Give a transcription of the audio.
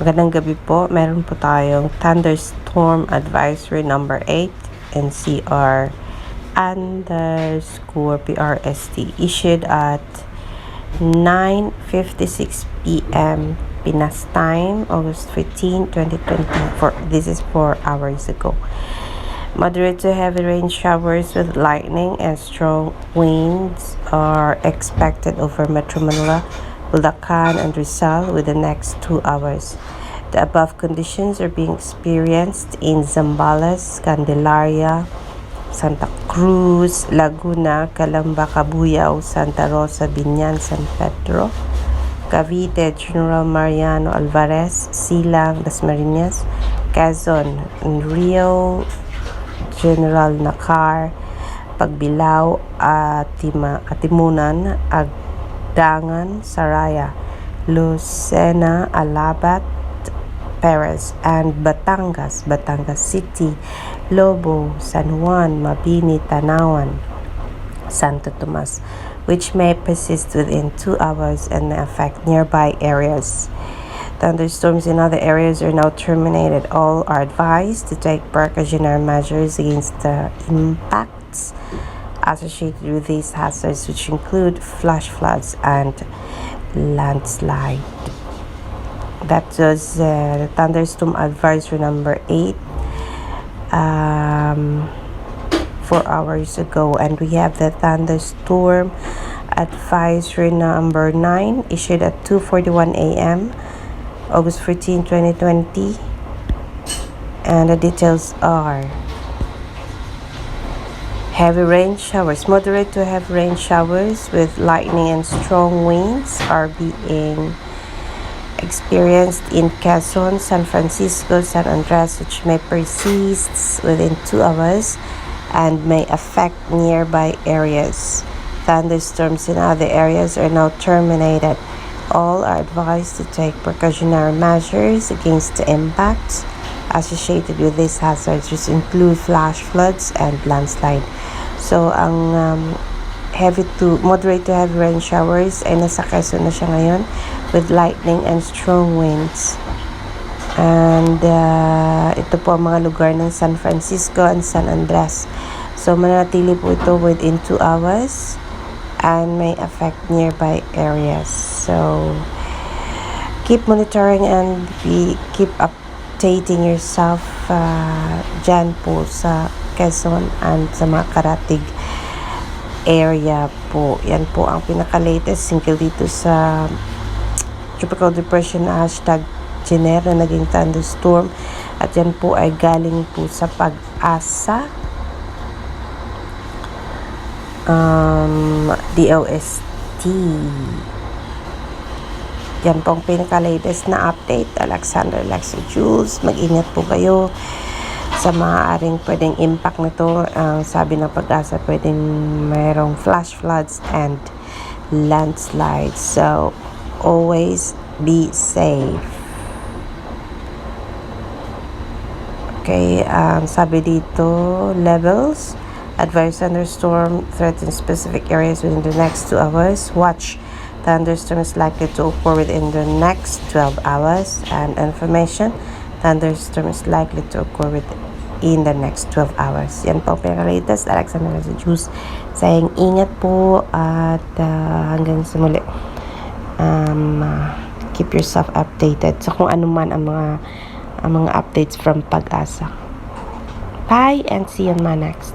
Magandang gabi po. Meron po tayong Thunderstorm Advisory number 8 NCR _PRST issued at 9:56 p.m. Pinas time, August 15, 2024. This is 4 hours ago. Moderate to heavy rain showers with lightning and strong winds are expected over Metro Manila, Bulacan, and Rizal within the next 2 hours. The above conditions are being experienced in Zambales, Candelaria, Santa Cruz, Laguna, Calamba, Cabuyao, Santa Rosa, Binyan, San Pedro, Cavite, General Mariano Alvarez, Silang, Las Marinas, Quezon, Rio, General Nakar, Pagbilao, Atimunan, Agdangan, Saraya, Lucena, Alabat, Perez, and Batangas City, Lobo, San Juan, Mabini, Tanawan, Santo Tomas, which may persist within 2 hours and may affect nearby areas. Thunderstorms in other areas are now terminated. All are advised to take precautionary measures against the impacts associated with these hazards, which include flash floods and landslide. That was the Thunderstorm Advisory number 8 4 hours ago, and we have the Thunderstorm Advisory number 9 issued at 2:41 a.m. August 14, 2020, and the details are: heavy rain showers, moderate to heavy rain showers with lightning and strong winds are being experienced in Quezon, SanFrancisco, San Andres, which may persist within 2 hours and may affect nearby areas. Thunderstorms in other areas are now terminated. All are advised to take precautionary measures against the impacts associated with these hazards, which include flash floods and landslide. So, ang moderate to heavy rain showers ay nasa Quezon na siya ngayon with lightning and strong winds. And ito po ang mga lugar ng San Francisco and San Andres. So, mananatili po ito within 2 hours and may affect nearby areas. So, keep monitoring and keep updating yourself dyan po sa Quezon and sa mga karatig area po. Yan po ang pinaka-latest single dito sa Tropical Depression na #Jener na naging thunderstorm. At yan po ay galing po sa PAGASA DOST. Yan po ang pinaka-latest na update. Alexander, Lexi, Jules, mag-ingat po kayo sa maaaring pwedeng impact nito. Sabi ng PAGASA, pwedeng mayroong flash floods and landslides. So, always be safe. Okay, sabi dito, levels. Advice thunderstorm threatens specific areas within the next 2 hours. Watch. Thunderstorm is likely to occur within the next 12 hours. And information, thunderstorm is likely to occur in the next 12 hours. Yan po ang pinaka-latest. Alexander Juice saying ingat po at hanggang sa muli. Keep yourself updated sa kung ano man ang mga updates from PAGASA. Bye and see you on my next.